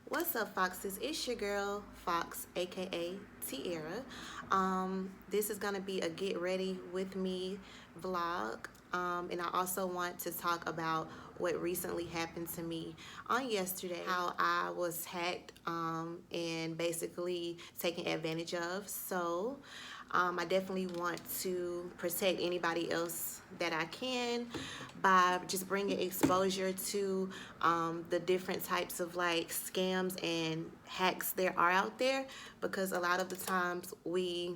What's up, Foxes? It's your girl, Fox, aka Tierra. This is gonna be a get ready with me vlog. And I also want to talk about what recently happened to me on yesterday, how I was hacked and basically taken advantage of. I definitely want to protect anybody else that I can by just bringing exposure to the different types of like scams and hacks there are out there, because a lot of the times we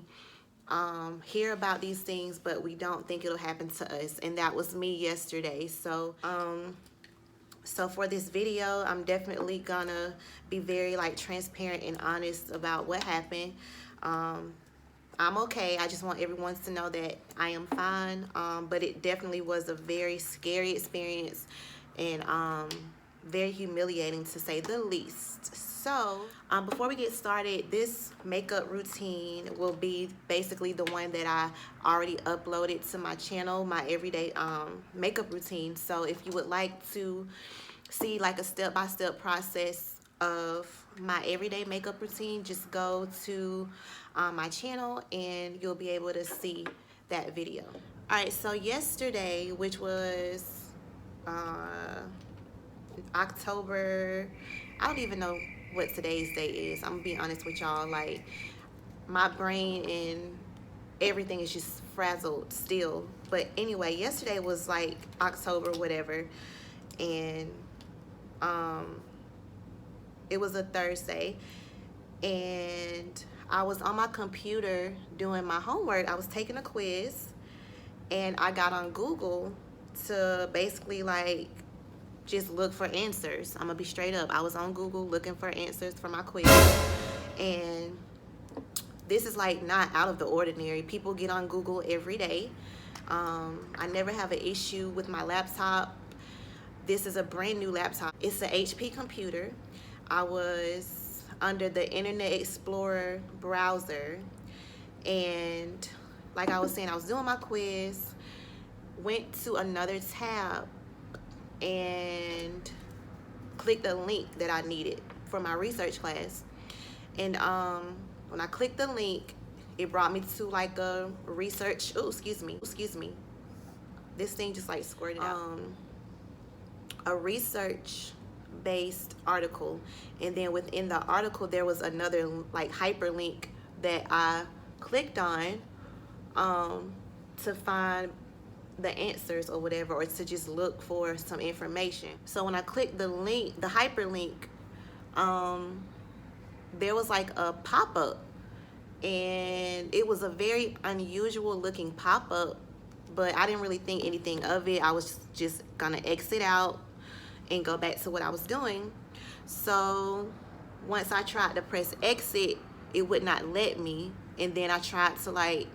hear about these things but we don't think it'll happen to us, and that was me yesterday. So for this video, I'm definitely gonna be very like transparent and honest about what happened. I'm okay. I just want everyone to know that I am fine. But it definitely was a very scary experience and very humiliating, to say the least. Before we get started, this makeup routine will be basically the one that I already uploaded to my channel, my everyday makeup routine. So if you would like to see like a step-by-step process of my everyday makeup routine, just go to my channel and you'll be able to see that video. All right, so yesterday, which was October, I don't even know what today's date is. I'm gonna be honest with y'all. Like, my brain and everything is just frazzled still. But anyway, yesterday was like October, whatever, and it was a Thursday, and I was on my computer doing my homework. I was taking a quiz, and I got on Google to basically like just look for answers. I'm gonna be straight up. I was on Google looking for answers for my quiz, and this is like not out of the ordinary. People get on Google every day. I never have an issue with my laptop. This is a brand new laptop. It's an HP computer. I was under the Internet Explorer browser, and like I was saying, I was doing my quiz, went to another tab and clicked a link that I needed for my research class. And when I clicked the link, it brought me to like a research, excuse me. This thing just like squirted out. A research based article, and then within the article there was another like hyperlink that I clicked on to find the answers or whatever, or to just look for some information. So when I clicked the link, the hyperlink, there was like a pop-up, and it was a very unusual looking pop-up, but I didn't really think anything of it. I was just gonna exit out and go back to what I was doing. So once I tried to press exit, it would not let me. And then I tried to like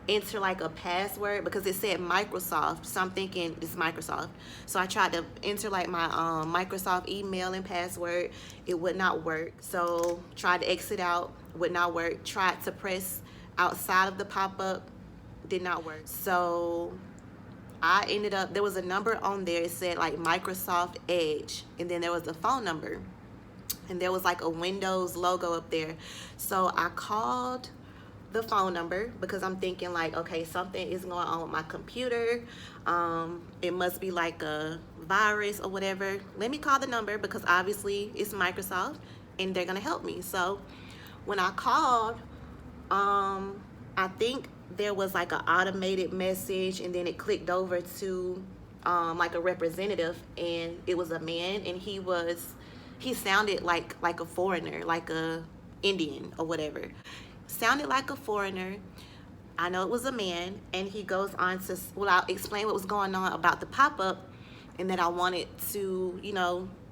enter like a password because it said Microsoft. So I'm thinking it's Microsoft. So I tried to enter like my Microsoft email and password. It would not work. So tried to exit out, would not work. Tried to press outside of the pop-up, did not work. So I ended up, there was a number on there. It said like Microsoft Edge, and then there was a phone number, and there was like a Windows logo up there. So I called the phone number because I'm thinking like, okay, something is going on with my computer. It must be like a virus or whatever. Let me call the number because obviously it's Microsoft and they're gonna help me. So when I called, I think there was like an automated message, and then it clicked over to like a representative, and it was a man, and he sounded like a foreigner, like a Indian or whatever. Sounded like a foreigner. I know it was a man, and he goes on to, well, I'll explain what was going on about the pop-up, and that I wanted to,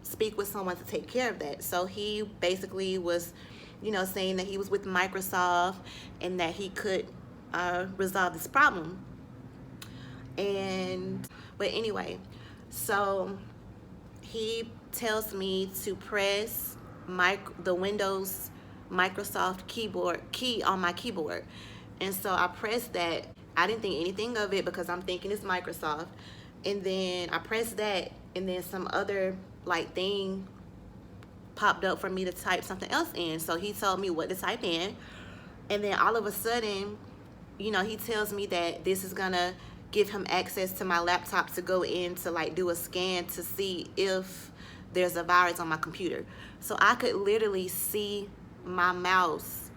speak with someone to take care of that. So he basically was, saying that he was with Microsoft and that he could resolve this problem. But anyway, so he tells me to press the Windows Microsoft keyboard key on my keyboard. And so I pressed that. I didn't think anything of it because I'm thinking it's Microsoft. And then I pressed that, and then some other like thing popped up for me to type something else in. So he told me what to type in. And then all of a sudden, you know, he tells me that this is gonna give him access to my laptop to go in to like do a scan to see if there's a virus on my computer. So I could literally see my mouse,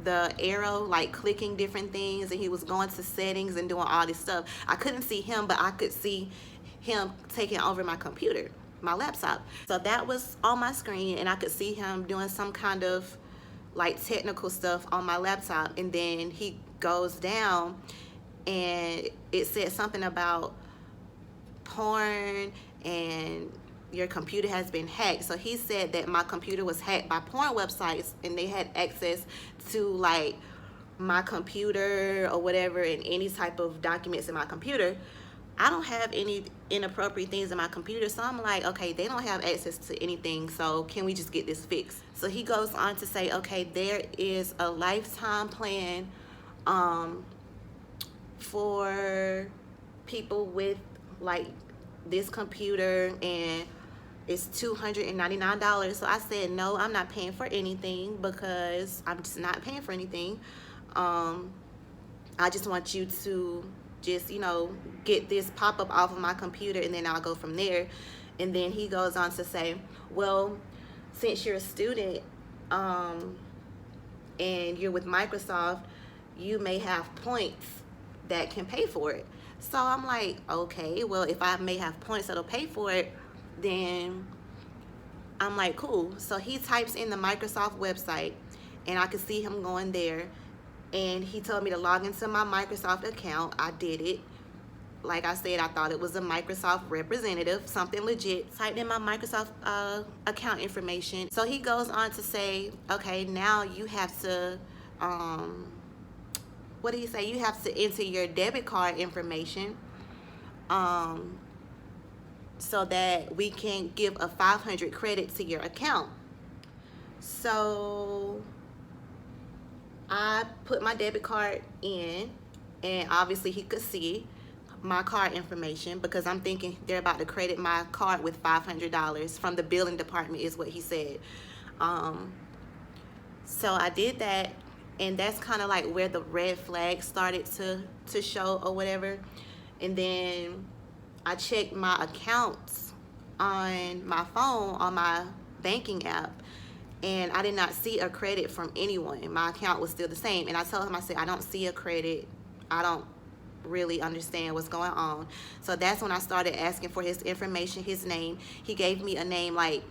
the arrow, like clicking different things, and he was going to settings and doing all this stuff. I couldn't see him, but I could see him taking over my computer, my laptop. So that was on my screen, and I could see him doing some kind of like technical stuff on my laptop. And then he goes down and it said something about porn and your computer has been hacked. So he said that my computer was hacked by porn websites, and they had access to like my computer or whatever, and any type of documents in my computer. I don't have any inappropriate things in my computer, so I'm like, okay, they don't have access to anything, so can we just get this fixed? So he goes on to say, okay, there is a lifetime plan for people with like this computer, and it's $299. So I said, no, I'm not paying for anything, because I'm just not paying for anything. I just want you to just, you know, get this pop-up off of my computer, and then I'll go from there. And then he goes on to say, well, since you're a student and you're with Microsoft, you may have points that can pay for it. So I'm like, okay, well, if I may have points that'll pay for it, then I'm like, cool. So he types in the Microsoft website, and I could see him going there, and he told me to log into my Microsoft account. I did it. Like I said, I thought it was a Microsoft representative, something legit. Typed in my Microsoft account information. So he goes on to say, okay, now you have to, what did he say? You have to enter your debit card information so that we can give a 500 credit to your account. So I put my debit card in, and obviously he could see my card information, because I'm thinking they're about to credit my card with $500 from the billing department, is what he said. So I did that, and that's kind of like where the red flag started to show or whatever. And then I checked my accounts on my phone, on my banking app, and I did not see a credit from anyone. My account was still the same. And I told him, I said, I don't see a credit. I don't really understand what's going on. So that's when I started asking for his information, his name. He gave me a name like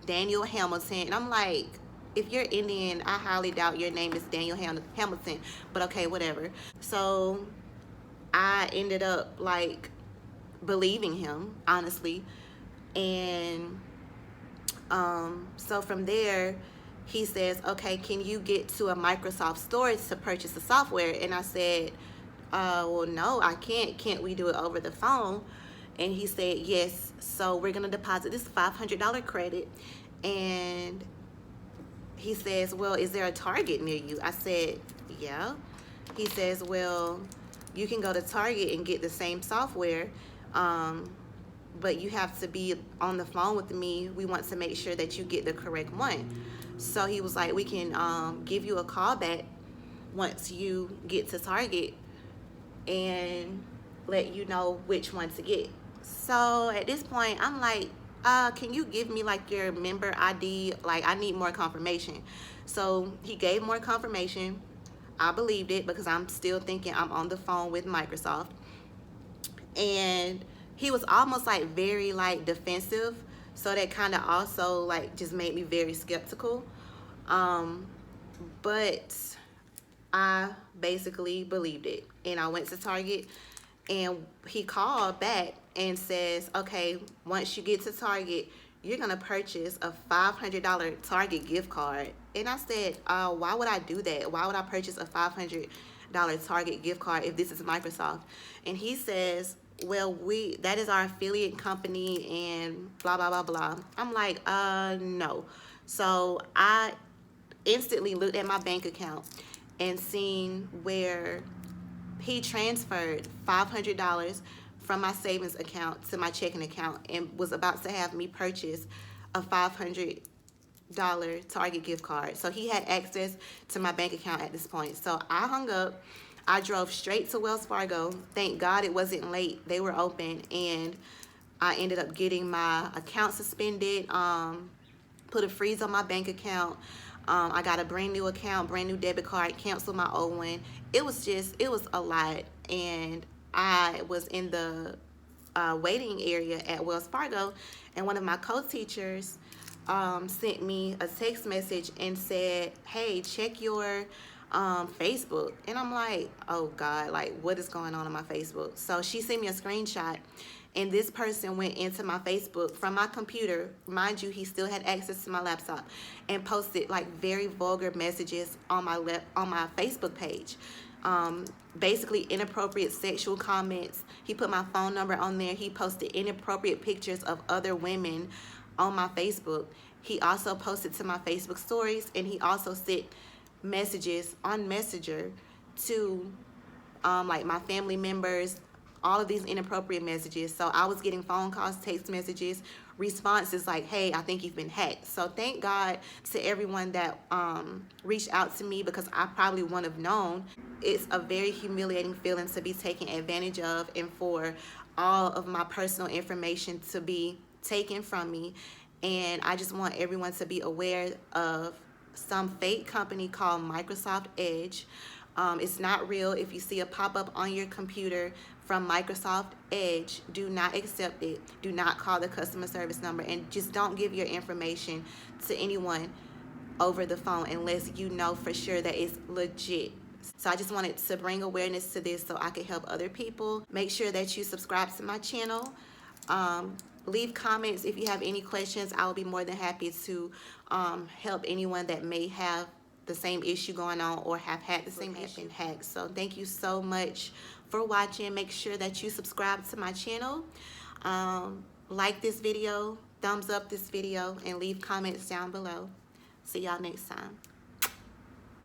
Daniel Hamilton. And I'm like, if you're Indian, I highly doubt your name is Daniel Hamilton. But okay, whatever. So I ended up like believing him, honestly. And so from there, he says, okay, can you get to a Microsoft store to purchase the software? And I said, well, no, I can't. Can't we do it over the phone? And he said, yes. So we're going to deposit this $500 credit. And he says, well, is there a Target near you? I said, yeah. He says, well, you can go to Target and get the same software, but you have to be on the phone with me. We want to make sure that you get the correct one. So he was like, we can give you a call back once you get to Target and let you know which one to get. So at this point, I'm like, can you give me like your member ID? Like, I need more confirmation. So he gave more confirmation. I believed it, because I'm still thinking I'm on the phone with Microsoft. And he was almost like very like defensive, so that kind of also like just made me very skeptical. But I basically believed it, and I went to Target, and he called back and says, okay, once you get to Target, you're gonna purchase a $500 Target gift card. And I said, why would I do that? Why would I purchase a $500 Target gift card if this is Microsoft? And he says, well, that is our affiliate company and blah, blah, blah, blah. I'm like, no. So I instantly looked at my bank account and seen where he transferred $500 from my savings account to my checking account and was about to have me purchase a $500 Target gift card. So he had access to my bank account at this point. So I hung up. I drove straight to Wells Fargo. Thank God it wasn't late. They were open, and I ended up getting my account suspended, put a freeze on my bank account. I got a brand new account, brand new debit card, canceled my old one. It was a lot. And I was in the waiting area at Wells Fargo, and one of my co-teachers sent me a text message and said, hey, check your Facebook. And I'm like, oh God, like what is going on my Facebook? So she sent me a screenshot, and this person went into my Facebook from my computer. Mind you, he still had access to my laptop, and posted like very vulgar messages on my Facebook page. Basically inappropriate sexual comments. He put my phone number on there. He posted inappropriate pictures of other women on my Facebook. He also posted to my Facebook stories, and he also sent messages on Messenger to like my family members, all of these inappropriate messages. So I was getting phone calls, text messages, responses like, hey, I think you've been hacked. So thank God to everyone that reached out to me, because I probably wouldn't have known. It's a very humiliating feeling to be taken advantage of, and for all of my personal information to be taken from me. And I just want everyone to be aware of some fake company called Microsoft Edge. It's not real. If you see a pop-up on your computer from Microsoft Edge, do not accept it. Do not call the customer service number, and just don't give your information to anyone over the phone unless you know for sure that it's legit. So I just wanted to bring awareness to this so I could help other people. Make sure that you subscribe to my channel. Leave comments if you have any questions. I will be more than happy to help anyone that may have the same issue going on or have had the same issue hacked. So thank you so much for watching. Make sure that you subscribe to my channel, like this video, thumbs up this video, and leave comments down below. See y'all next time.